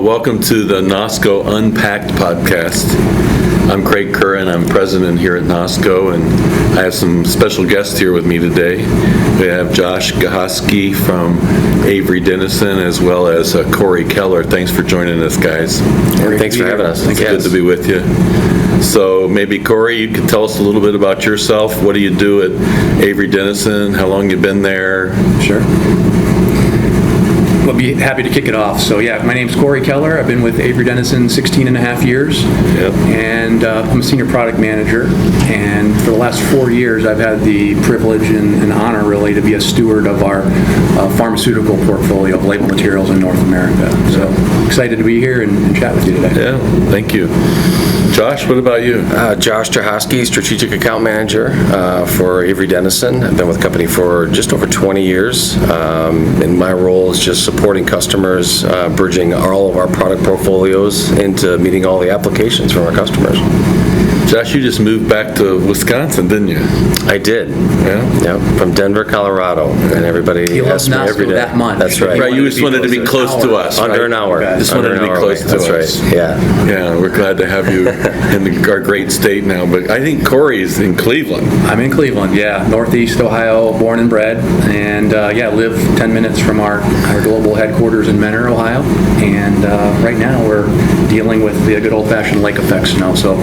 Welcome to the Nosco Unpacked Podcast. I'm Craig Curran. I'm president here at Nosco, and I have some special guests here with me today. We have Josh Gehoski from Avery Dennison, as well as Cory Keller. Thanks for joining us, guys. Thanks for having us. It's good to be with you. So maybe, Cory, you could tell us a little bit about yourself. What do you do at Avery Dennison? How long you been there? Sure. I'll be happy to kick it off. So yeah, my name's Cory Keller. I've been with Avery Dennison 16 and a half years. Yep. And I'm a senior product manager. And for the last 4 years, I've had the privilege and honor, really, to be a steward of our pharmaceutical portfolio of label materials in North America. So excited to be here and chat with you today. Yeah, thank you. Josh, what about you? Josh Gehoski, Strategic Account Manager for Avery Dennison. I've been with the company for just over 20 years. And my role is just supporting customers, bridging all of our product portfolios into meeting all the applications from our customers. Josh, you just moved back to Wisconsin, didn't you? I did. Yeah? Yep, from Denver, Colorado. And everybody asks me every day. That much. That's right. Right, you just wanted to be close to us. Under an hour. Just wanted to be close to us. That's right, yeah. Yeah, we're glad to have you in our great state now. But I think Cory's in Cleveland. I'm in Cleveland, yeah. Northeast Ohio, born and bred. And live 10 minutes from our global headquarters in Mentor, Ohio. And right now we're dealing with the good old-fashioned lake effect snow. So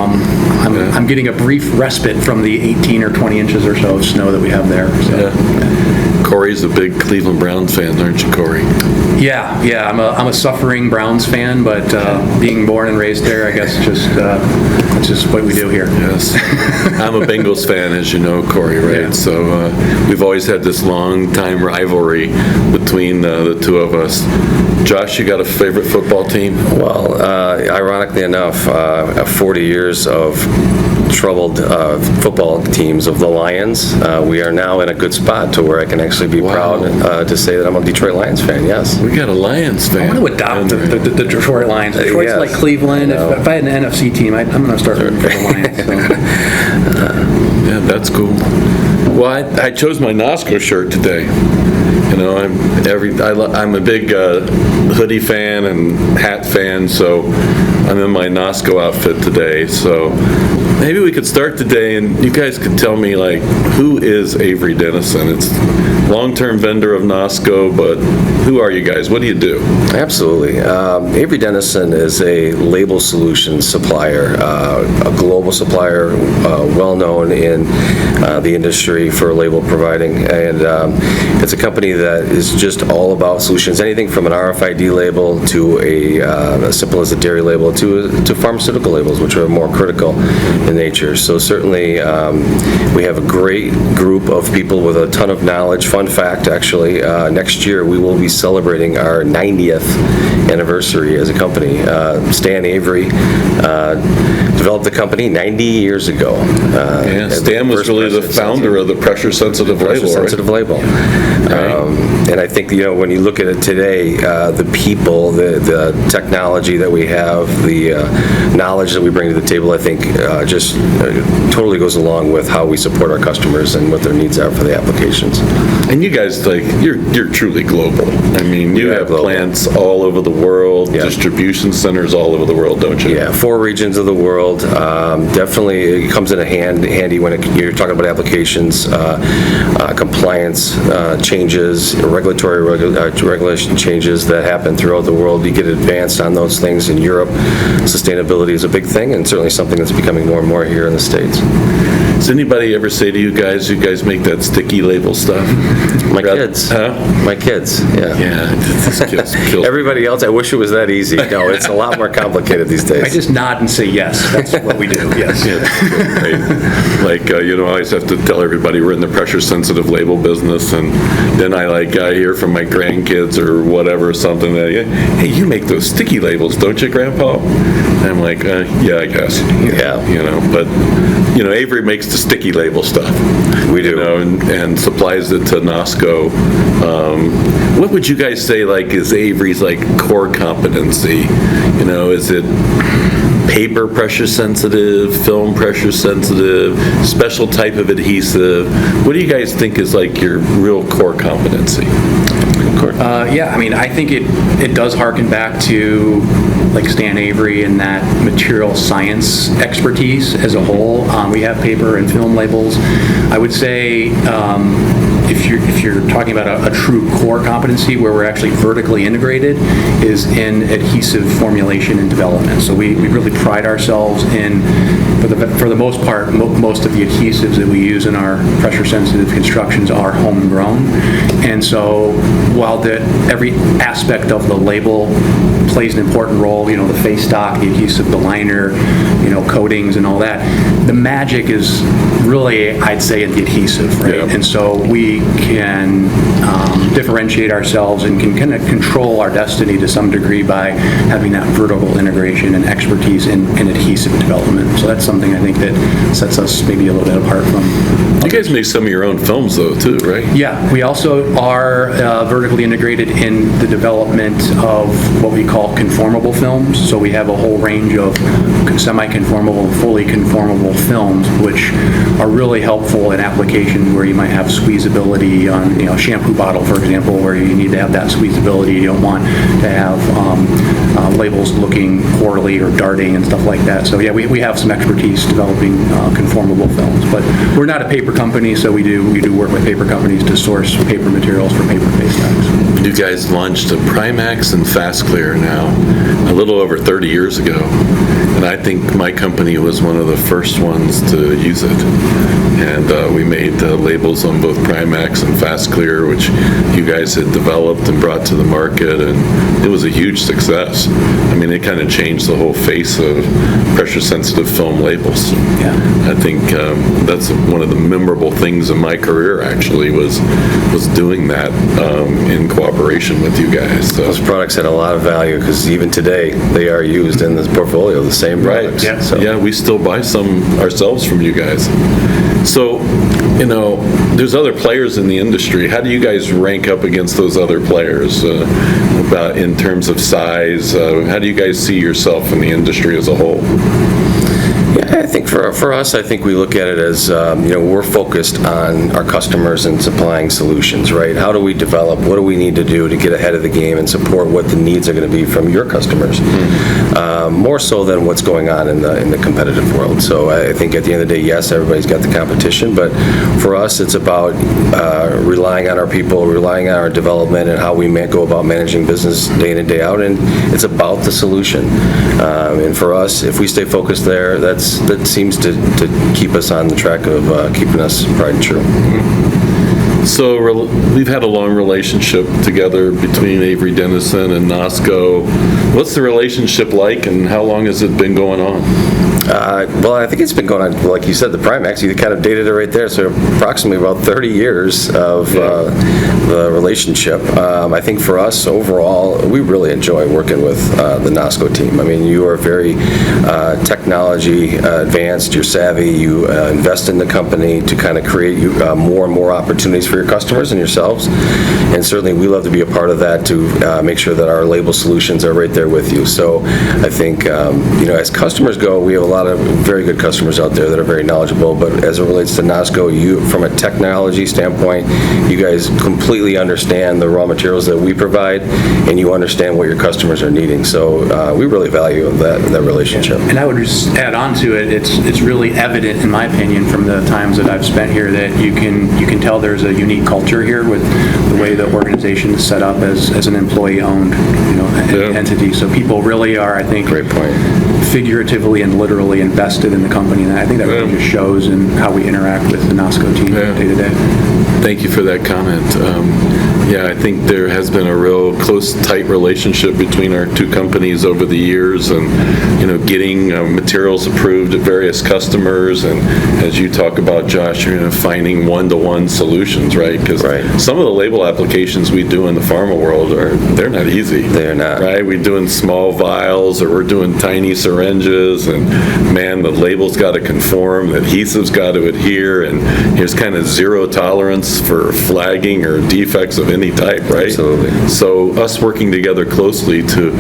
I'm getting a brief respite from the 18 or 20 inches or so of snow that we have there. So. Yeah. Cory's a big Cleveland Browns fan, aren't you, Cory? Yeah. I'm a suffering Browns fan, but being born and raised there, I guess, it's just what we do here. Yes. I'm a Bengals fan, as you know, Cory, right? Yeah. So we've always had this long-time rivalry between the two of us. Josh, you got a favorite football team? Well, ironically enough, 40 years of troubled football teams of the Lions. We are now in a good spot to where I can actually be proud to say that I'm a Detroit Lions fan, yes. We got a Lions fan. I want to adopt the Detroit Lions. Detroit's like Cleveland. If I had an NFC team, I'm going to start rooting for the Lions. So. Yeah, that's cool. Well, I chose my Nosco shirt today. You know, I'm a big hoodie fan and hat fan, so I'm in my Nosco outfit today. So maybe we could start today, and you guys could tell me, like, who is Avery Dennison? It's long-term vendor of Nosco, but who are you guys? What do you do? Absolutely. Avery Dennison is a label solutions supplier, a global supplier, well-known in the industry for label providing, and it's a company that is just all about solutions, anything from an RFID label to as simple as a dairy label to pharmaceutical labels, which are more critical in nature. So certainly we have a great group of people with a ton of knowledge. Fun fact, actually, next year we will be celebrating our 90th anniversary as a company. Stan Avery developed the company 90 years ago. Stan was really the founder of the pressure-sensitive label. Pressure-sensitive label. And I think, when you look at it today, the people, the technology that we have, the knowledge that we bring to the table, I think just totally goes along with how we support our customers and what their needs are for the applications. And you guys, you're truly global. I mean, you have plants all over the world, distribution centers all over the world, don't you? Yeah, 4 regions of the world. Definitely, it comes in handy when you're talking about applications, compliance changes, regulatory regulation changes that happen throughout the world. You get advanced on those things in Europe. Sustainability is a big thing, and certainly something that's becoming more and more here in the States. Does anybody ever say to you guys make that sticky label stuff? My kids. Huh? My kids, yeah. Yeah, this kills. Everybody else, I wish it was that easy. No, it's a lot more complicated these days. I just nod and say yes. That's what we do, yes. Right. Like, I always have to tell everybody we're in the pressure-sensitive label business, and then I hear from my grandkids or whatever, something that, hey, you make those sticky labels, don't you, Grandpa? And I'm like, yeah, I guess. Yeah. But, Avery makes the sticky label stuff. We do. And supplies it to Nosco. What would you guys say, is Avery's, core competency? Is it paper pressure sensitive, film pressure sensitive, special type of adhesive. What do you guys think is like your real core competency? Yeah, I mean, I think it does harken back to like Stan Avery and that material science expertise as a whole. We have paper and film labels. I would say if you're talking about a true core competency where we're actually vertically integrated is in adhesive formulation and development. So we really pride ourselves in, for the most part, most of the adhesives that we use in our pressure sensitive constructions are homegrown. And so while every aspect of the label plays an important role, the face stock, the adhesive, the liner, coatings and all that, the magic is really, I'd say, in the adhesive, right? Yeah. And so we can differentiate ourselves and can kind of control our destiny to some degree by having that vertical integration and expertise in adhesive development. So that's something I think that sets us maybe a little bit apart from You guys make some of your own films though, too, right? Yeah, we also are vertically integrated in the development of what we call conformable films. So we have a whole range of semi-conformable, fully conformable films, which are really helpful in application where you might have squeezability on, a shampoo bottle, for example, where you need to have that squeezability. You don't want to have labels looking poorly or darting and stuff like that. So yeah, we have some expertise developing conformable films, but we're not a paper company, so we do work with paper companies to source paper materials for paper face stocks. You guys launched a Primax and Fast Clear now a little over 30 years ago, and I think my company was one of the first ones to use it. And we made labels on both Primax and Fast Clear, which you guys had developed and brought to the market, and it was a huge success. I mean, it kind of changed the whole face of pressure-sensitive film labels. Yeah. I think that's one of the memorable things in my career, actually, was doing that in cooperation with you guys. So. Those products had a lot of value because even today they are used in this portfolio, the same products. Right. So. Yeah, we still buy some ourselves from you guys. So, there's other players in the industry. How do you guys rank up against those other players about in terms of size? How do you guys see yourself in the industry as a whole? Yeah, I think for us, I think we look at it as, we're focused on our customers and supplying solutions, right? How do we develop? What do we need to do to get ahead of the game and support what the needs are going to be from your customers? More so than what's going on in the competitive world. So I think at the end of the day, yes, everybody's got the competition, but for us, it's about relying on our people, relying on our development and how we go about managing business day in and day out, and it's about the solution. And for us, if we stay focused there, that seems to keep us on the track of keeping us tried and true. So we've had a long relationship together between Avery Dennison and Nosco. What's the relationship like, and how long has it been going on? Well, I think it's been going on, like you said, the Primax, you kind of dated it right there, so approximately about 30 years of the relationship. I think for us, overall, we really enjoy working with the Nosco team. I mean, you are very technology advanced, you're savvy, you invest in the company to kind of create more and more opportunities for your customers and yourselves, and certainly we love to be a part of that to make sure that our label solutions are right there with you. So I think, as customers go, we have a lot of very good customers out there that are very knowledgeable, but as it relates to Nosco, from a technology standpoint, you guys completely understand the raw materials that we provide, and you understand what your customers are needing. So we really value that relationship. And I would just add on to it, it's really evident, in my opinion, from the times that I've spent here, that you can tell there's a unique culture here with the way the organization is set up as an employee-owned entity. So people really are, I think, Great point. figuratively and literally invested in the company, and I think that really just shows in how we interact with the Nosco team day to day. Thank you for that comment. I think there has been a real close, tight relationship between our two companies over the years, and getting materials approved at various customers, and as you talk about, Josh, finding one-to-one solutions, right? Because some of the label applications we do in the pharma world they're not easy. They're not. Right? We're doing small vials, or we're doing tiny syringes, and man, the label's got to conform, the adhesive's got to adhere, and there's kind of zero tolerance for flagging or defects of any type, right? Absolutely. So us working together closely to,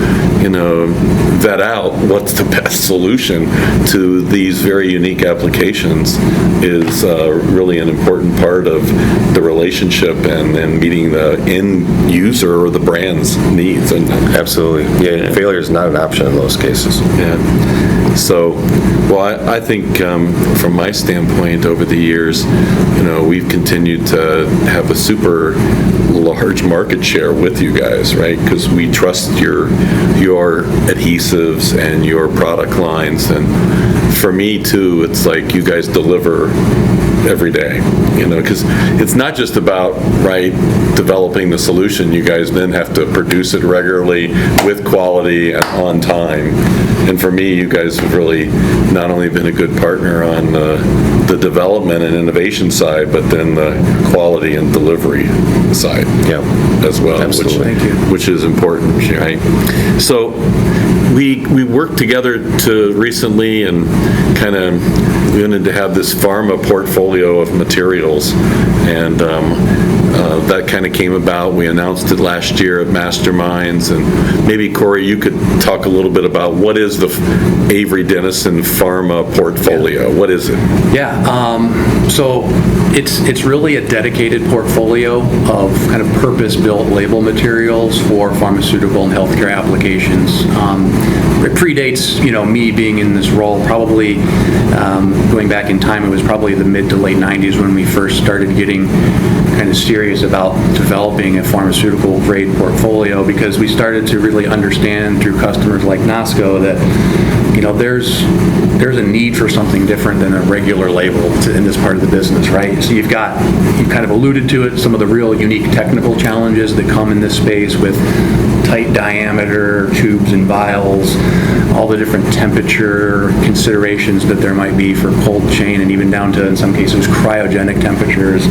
vet out what's the best solution to these very unique applications is really an important part of the relationship and meeting the end user or the brand's needs. And Absolutely. Yeah, failure is not an option in most cases. yeah. So, well, I think from my standpoint over the years, we've continued to have a super large market share with you guys, right? Because we trust your adhesives and your product lines. And for me, too, it's like you guys deliver every day, because it's not just about, right, developing the solution. You guys then have to produce it regularly with quality and on time. And for me, you guys have really not only been a good partner on the development and innovation side, but then the quality and delivery side as well. Absolutely. Which is important, right? So we worked together recently and kind of wanted to have this pharma portfolio of materials, and that kind of came about. We announced it last year at Masterminds, and maybe Cory, you could talk a little bit about what is the Avery Dennison pharma portfolio. What is it? Yeah, so it's really a dedicated portfolio of kind of purpose-built label materials for pharmaceutical and healthcare applications. It predates, me being in this role. Probably going back in time, it was probably the mid to late 90s when we first started getting kind of serious about developing a pharmaceutical grade portfolio, because we started to really understand through customers like Nosco that there's a need for something different than a regular label in this part of the business, right? So you've kind of alluded to it, some of the real unique technical challenges that come in this space with tight diameter tubes and vials, all the different temperature considerations that there might be for cold chain, and even down to, in some cases, cryogenic temperatures,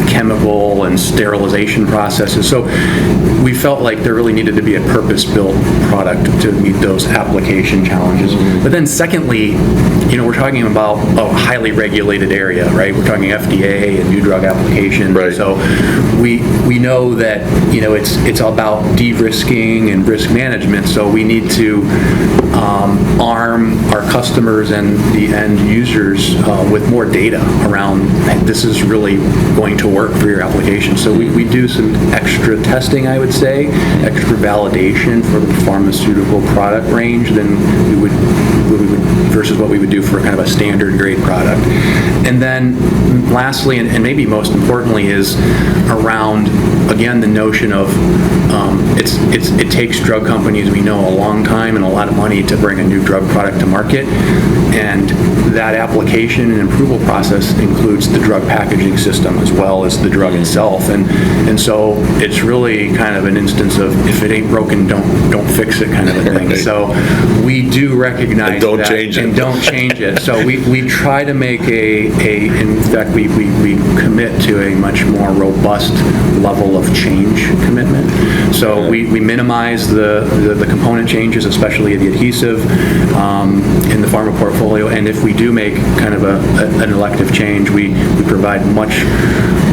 chemical and sterilization processes. So we felt like there really needed to be a purpose-built product to meet those application challenges. But then secondly, we're talking about a highly regulated area, right? We're talking FDA and new drug application. Right. So we know that, it's about de-risking and risk management. So we need to arm our customers and the end users with more data around this is really going to work for your application. So we do some extra testing, I would say, extra validation for the pharmaceutical product range than we would versus what we would do for kind of a standard grade product. And then lastly, and maybe most importantly, is around, again, the notion of it takes drug companies, we know, a long time and a lot of money to bring a new drug product to market, and that application and approval process includes the drug packaging system as well as the drug itself, and so it's really kind of an instance of if it ain't broken, don't fix it kind of a thing. Right. So we do recognize And don't that, change it. and don't change it. So we try to make in fact we commit to a much more robust level of change commitment. So we minimize the component changes, especially the adhesive in the pharma portfolio, and if we do make kind of an elective change, we provide much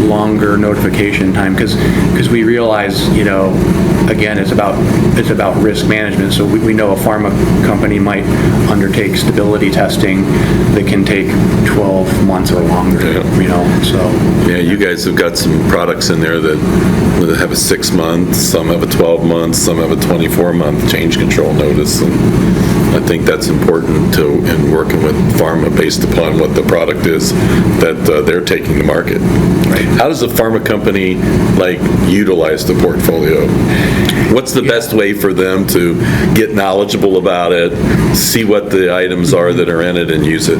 longer notification time, because we realize, again, it's about risk management. So we know a pharma company might undertake stability testing that can take 12 months or longer, so. Yeah, you guys have got some products in there that have a 6 month, some have a 12 month, some have a 24-month change control notice, and I think that's important in working with pharma based upon what the product is that they're taking to market. Right. How does a pharma company utilize the portfolio? What's the best way for them to get knowledgeable about it, see what the items are that are in it, and use it?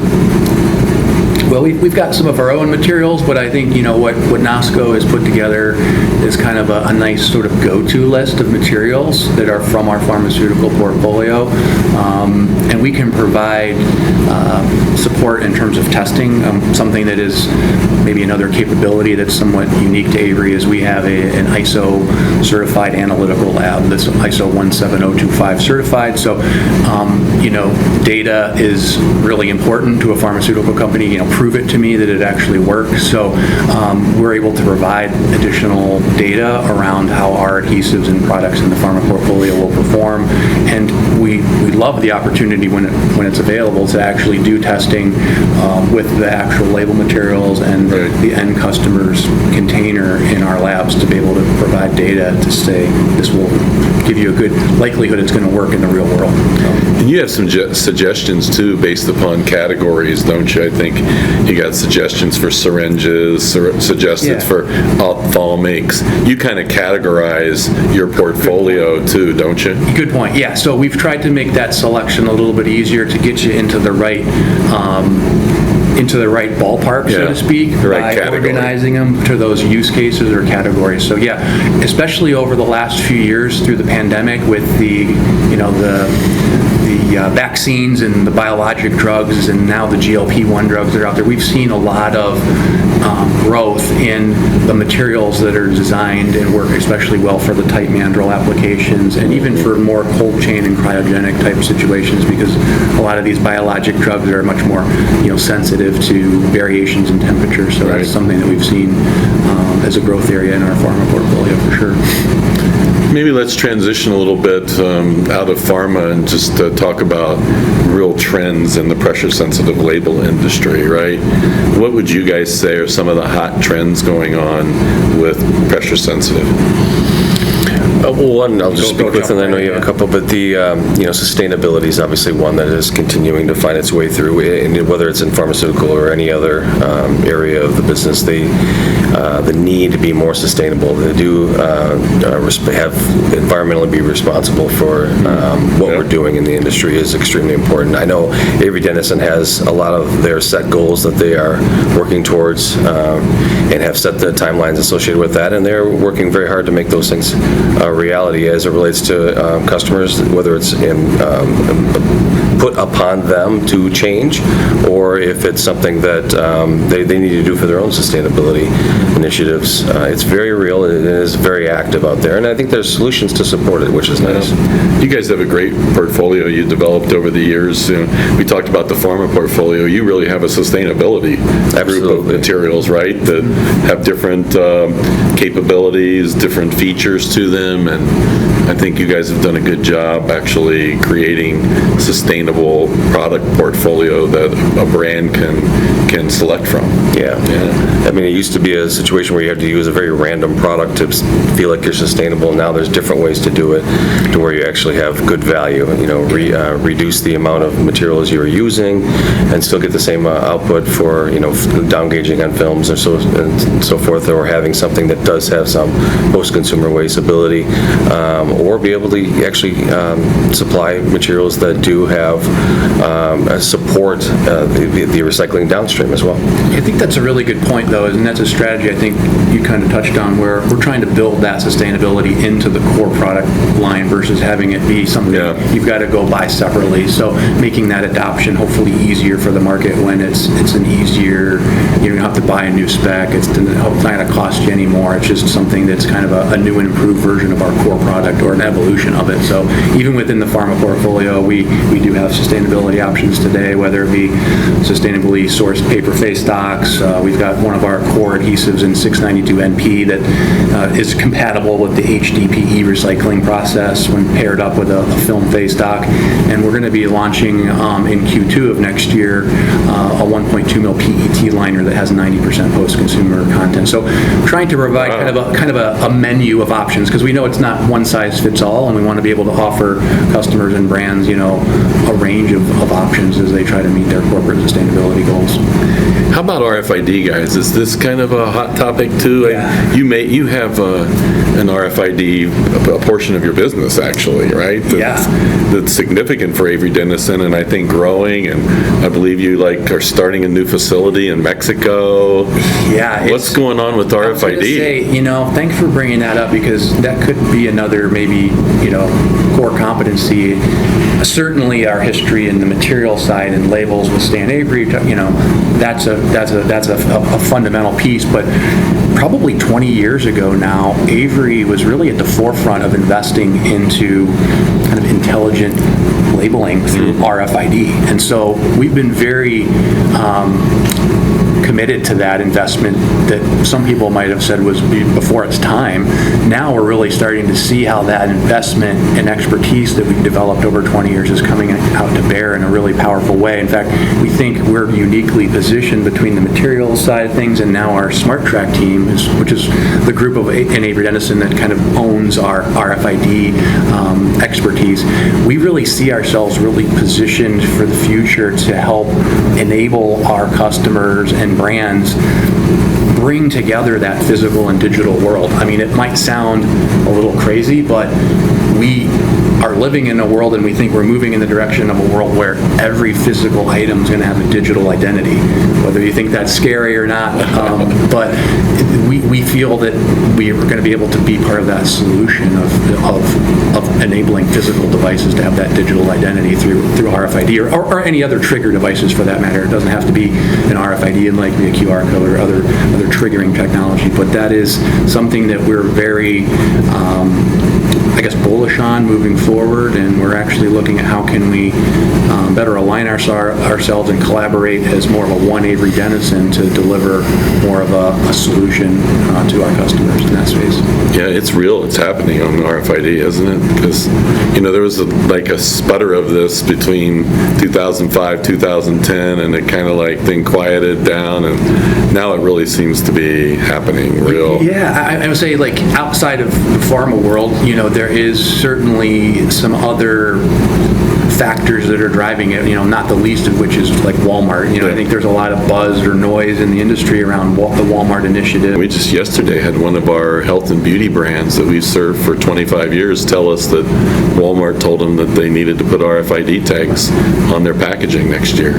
Well, we've got some of our own materials, but I think, what Nosco has put together is kind of a nice sort of go-to list of materials that are from our pharmaceutical portfolio. And we can provide support in terms of testing. Something that is maybe another capability that's somewhat unique to Avery is we have an ISO certified analytical lab that's ISO 17025 certified. So, data is really important to a pharmaceutical company. prove it to me that it actually works. So we're able to provide additional data around how our adhesives and products in the pharma portfolio will perform, and we love the opportunity when it's available to actually do testing with the actual label materials and the end customer's container in our labs to be able to provide data to say this will give you a good likelihood it's going to work in the real world. And you have some suggestions too based upon categories, don't you? I think you got suggestions for syringes, suggestions for ophthalmics. You kind of categorize your portfolio too, don't you? Good point. Yeah. So we've tried to make that selection a little bit easier to get you into the right ballpark, so to speak, by organizing them to those use cases or categories. So yeah, especially over the last few years through the pandemic with the vaccines and the biologic drugs and now the GLP-1 drugs that are out there, we've seen a lot of growth in the materials that are designed and work especially well for the tight mandrel applications and even for more cold chain and cryogenic type situations, because a lot of these biologic drugs are much more sensitive to variations in temperature. So that's something that we've seen as a growth area in our pharma portfolio for sure. Maybe let's transition a little bit out of pharma and just talk about real trends in the pressure-sensitive label industry, right? What would you guys say are some of the hot trends going on with pressure-sensitive? One, I'll just speak with, and I know you have a couple, but the sustainability is obviously one that is continuing to find its way through, and whether it's in pharmaceutical or any other area of the business, the need to be more sustainable, they do have environmentally be responsible for what we're doing in the industry is extremely important. I know Avery Dennison has a lot of their set goals that they are working towards and have set the timelines associated with that, and they're working very hard to make those things reality as it relates to customers, whether it's put upon them to change or if it's something that they need to do for their own sustainability initiatives. It's very real. It is very active out there, and I think there's solutions to support it, which is nice. You guys have a great portfolio you developed over the years. We talked about the pharma portfolio. You really have a sustainability group of materials, right, that have different capabilities, different features to them, and I think you guys have done a good job actually creating sustainable product portfolio that a brand can select from. Yeah. I mean, it used to be a situation where you had to use a very random product to feel like you're sustainable. Now there's different ways to do it to where you actually have good value, reduce the amount of materials you're using and still get the same output for, down gauging on films and so forth, or having something that does have some post-consumer wasteability, or be able to actually supply materials that do have support the recycling downstream as well. I think that's a really good point, though, and that's a strategy I think you kind of touched on, where we're trying to build that sustainability into the core product line versus having it be something you've got to go buy separately. So making that adoption hopefully easier for the market when it's an easier, you don't have to buy a new spec, it's not going to cost you anymore. It's just something that's kind of a new and improved version of our core product or an evolution of it. So even within the pharma portfolio, we do have sustainability options today, whether it be sustainably sourced paper face stocks. We've got one of our core adhesives in 692NP that is compatible with the HDPE recycling process when paired up with a film face stock. And we're going to be launching in Q2 of next year a 1.2 mil PET liner that has 90% post-consumer content. So trying to provide kind of a menu of options, because we know it's not one size fits all, and we want to be able to offer customers and brands, a range of options as they try to meet their corporate sustainability goals. How about RFID, guys? Is this kind of a hot topic too? Yeah. You have an RFID, a portion of your business actually, right? That's significant for Avery Dennison, and I think growing. And I believe you are starting a new facility in Mexico. Yeah. What's going on with RFID? I was gonna say, thanks for bringing that up, because that could be another maybe core competency. Certainly, our history in the material side and labels with Stan Avery, that's a fundamental piece. But probably 20 years ago now, Avery was really at the forefront of investing into kind of intelligent labeling through RFID, and so we've been very committed to that investment that some people might have said was before its time. Now we're really starting to see how that investment and expertise that we've developed over 20 years is coming out to bear in a really powerful way. In fact, we think we're uniquely positioned between the materials side of things and now our Smart Track team, which is the group in Avery Dennison that kind of owns our RFID expertise. We really see ourselves really positioned for the future to help enable our customers and brands bring together that physical and digital world. I mean, it might sound a little crazy, but we are living in a world, and we think we're moving in the direction of a world where every physical item is going to have a digital identity, whether you think that's scary or not. But we feel that we are going to be able to be part of that solution of enabling physical devices to have that digital identity through RFID or any other trigger devices for that matter. It doesn't have to be an RFID, it might be a QR code or other triggering technology, but that is something that we're very bullish on moving forward, and we're actually looking at how can we better align ourselves and collaborate as more of a one Avery Dennison to deliver more of a solution to our customers in that space. Yeah, it's real. It's happening on RFID, isn't it? Because, there was a sputter of this between 2005, 2010, and it kind of then quieted down, and now it really seems to be happening real. Yeah, I would say outside of the pharma world, there is certainly some other factors that are driving it, not the least of which is Walmart. I think there's a lot of buzz or noise in the industry around the Walmart initiative. We just yesterday had one of our health and beauty brands that we've served for 25 years tell us that Walmart told them that they needed to put RFID tags on their packaging next year.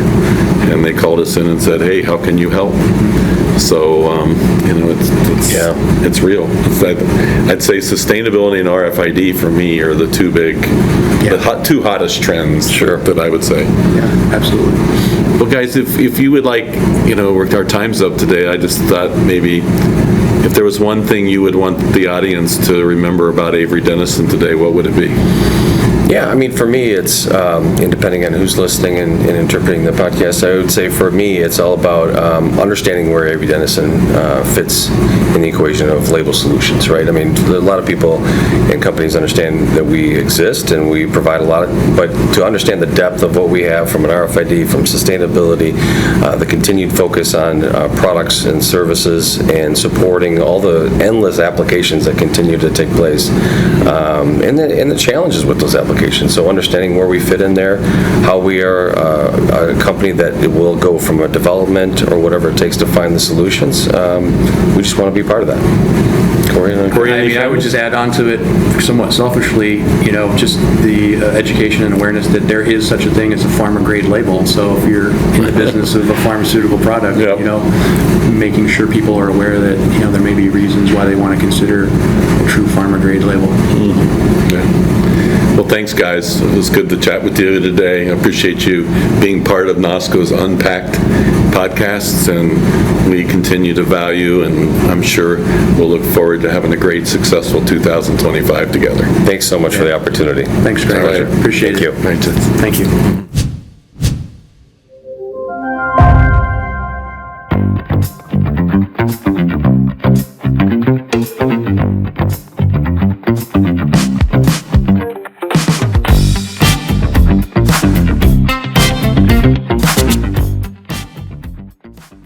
And they called us in and said, hey, how can you help? So, it's real. I'd say sustainability and RFID for me are the two two hottest trends that I would say. Yeah, absolutely. Well, guys, if you would our time's up today. I just thought maybe if there was one thing you would want the audience to remember about Avery Dennison today, what would it be? Yeah, for me, it's, and depending on who's listening and interpreting the podcast, I would say for me, it's all about understanding where Avery Dennison fits in the equation of label solutions, right? A lot of people and companies understand that we exist and we provide a lot but to understand the depth of what we have from an RFID, from sustainability, the continued focus on products and services and supporting all the endless applications that continue to take place, and the challenges with those applications. So understanding where we fit in there, how we are a company that will go from a development or whatever it takes to find the solutions. We just want to be part of that. Cory, I would just add on to it somewhat selfishly, just the education and awareness that there is such a thing as a pharma-grade label. So if you're in the business of a pharmaceutical product, making sure people are aware that, there may be reasons why they want to consider a true pharma-grade label. Mm-hmm. Yeah. Well, thanks, guys. It was good to chat with you today. I appreciate you being part of Nosco's Unpacked podcasts, and we continue to value, and I'm sure we'll look forward to having a great, successful 2025 together. Thanks so much for the opportunity. Thanks, Greg. All right. Appreciate it. Thank you. Thank you.